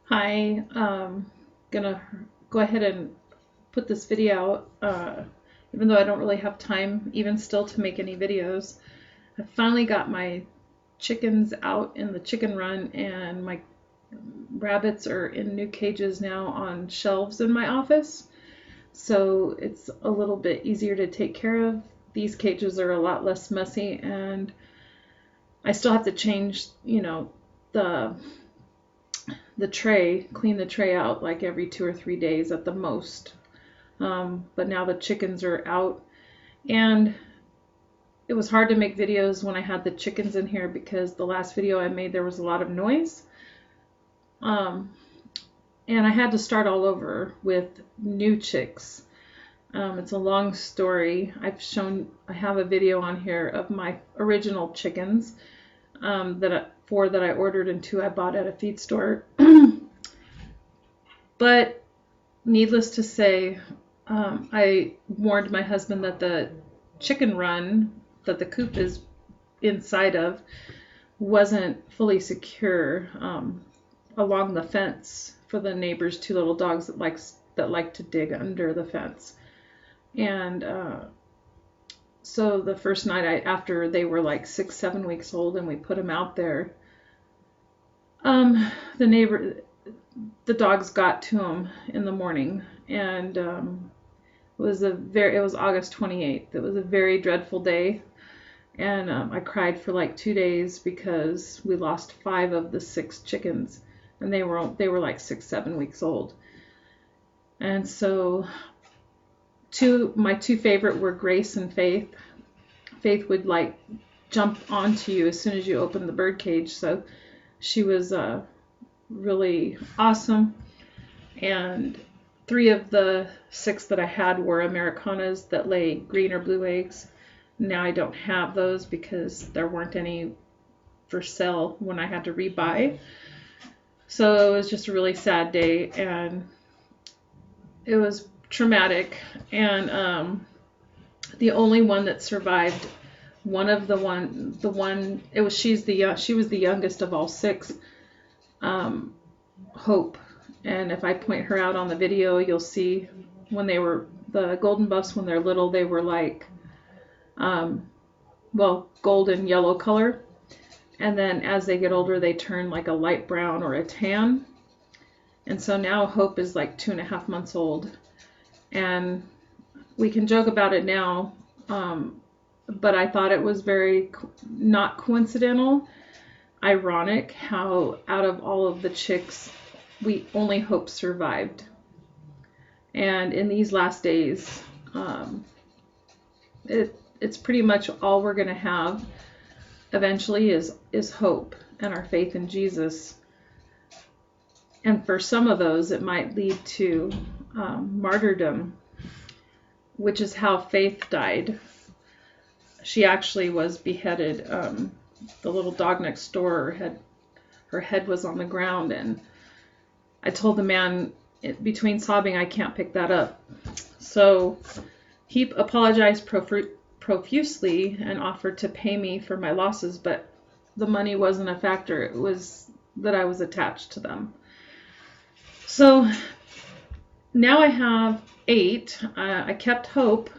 Hi, gonna go ahead and put this video out, even though I don't really have time even still to make any videos. I finally got my chickens out in the chicken run, and my rabbits are in new cages now on shelves in my office. So it's a little bit easier to take care of. These cages are a lot less messy, and I still have to change, the clean the tray out like every 2 or 3 days at the most. But now the chickens are out, and it was hard to make videos when I had the chickens in here because the last video I made there was a lot of noise. Um, and I had to start all over with new chicks. It's a long story. I have a video on here of my original chickens four that I ordered and two I bought at a feed store. But needless to say, I warned my husband that the chicken run that the coop is inside of wasn't fully secure along the fence for the neighbor's two little dogs that like to dig under the fence. And so the first night after they were like 6-7 weeks old and we put them out there, the dogs got to them in the morning, and it was August 28th. It was a very dreadful day, and I cried for like 2 days because we lost 5 of the 6 chickens, and they were like 6-7 weeks old. And so my two favorite were Grace and Faith. Faith would like jump onto you as soon as you opened the bird cage, so she was really awesome. And 3 of the 6 that I had were Americanas that lay green or blue eggs. Now I don't have those because there weren't any for sale when I had to rebuy. So it was just a really sad day, and it was traumatic. And the only one that survived, she was the youngest of all 6, Hope. And if I point her out on the video, you'll see the golden buffs, when they're little, they were like, golden yellow color. And then as they get older, they turn like a light brown or a tan. And so now Hope is like 2.5 months old. And we can joke about it now, but I thought it was very not coincidental, ironic how out of all of the chicks, only Hope survived. And in these last days, it's pretty much all we're going to have eventually is hope and our faith in Jesus. And for some of those, it might lead to martyrdom, which is how Faith died. She actually was beheaded. The little dog next door, her head was on the ground, and I told the man between sobbing, I can't pick that up. So he apologized profusely and offered to pay me for my losses, but the money wasn't a factor. It was that I was attached to them. So now I have 8. I kept Hope,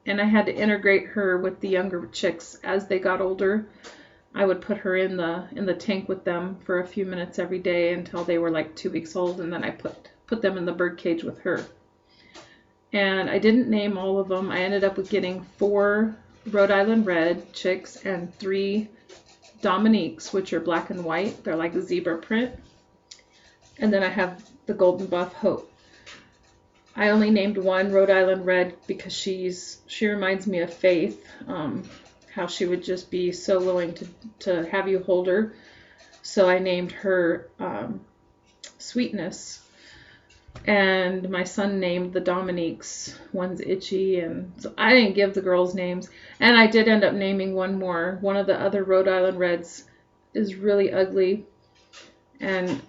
and I had to integrate her with the younger chicks as they got older. I would put her in the tank with them for a few minutes every day until they were like 2 weeks old, and then I put them in the bird cage with her. And I didn't name all of them. I ended up with getting 4 Rhode Island Red chicks and 3 Dominiques, which are black and white. They're like a zebra print. And then I have the golden buff Hope. I only named 1 Rhode Island Red because she reminds me of Faith, how she would just be so willing to have you hold her. So I named her Sweetness. And my son named the Dominiques. One's Itchy, and so I didn't give the girls names. And I did end up naming 1 more. One of the other Rhode Island Reds is really ugly, and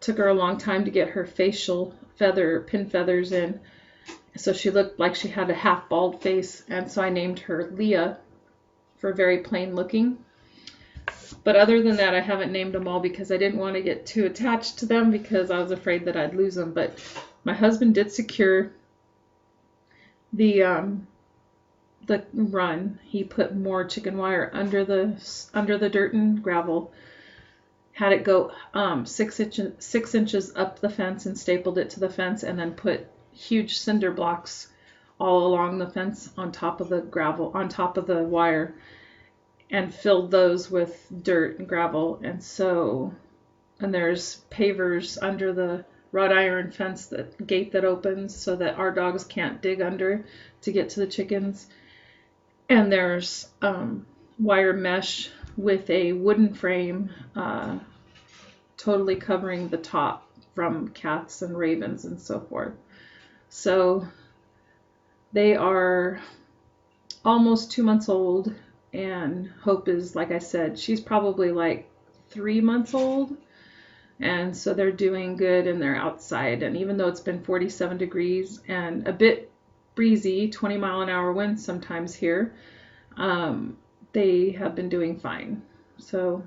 took her a long time to get her facial pin feathers in. So she looked like she had a half bald face, and so I named her Leah for very plain looking. But other than that, I haven't named them all because I didn't want to get too attached to them because I was afraid that I'd lose them. But my husband did secure the run. He put more chicken wire under the dirt and gravel, had it go 6 inches up the fence and stapled it to the fence, and then put huge cinder blocks all along the fence on top of the gravel, on top of the wire, and filled those with dirt and gravel. And there's pavers under the wrought iron fence, that gate that opens so that our dogs can't dig under to get to the chickens. And there's wire mesh with a wooden frame totally covering the top from cats and ravens and so forth. So they are almost 2 months old, and Hope is, like I said, she's probably like 3 months old. And so they're doing good, and they're outside. And even though it's been 47 degrees and a bit breezy, 20-mile-an-hour winds sometimes here, they have been doing fine. So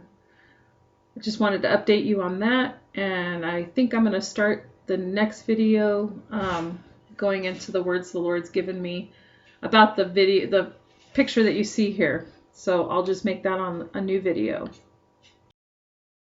I just wanted to update you on that. And I think I'm going to start the next video going into the words the Lord's given me about the picture that you see here. So I'll just make that on a new video.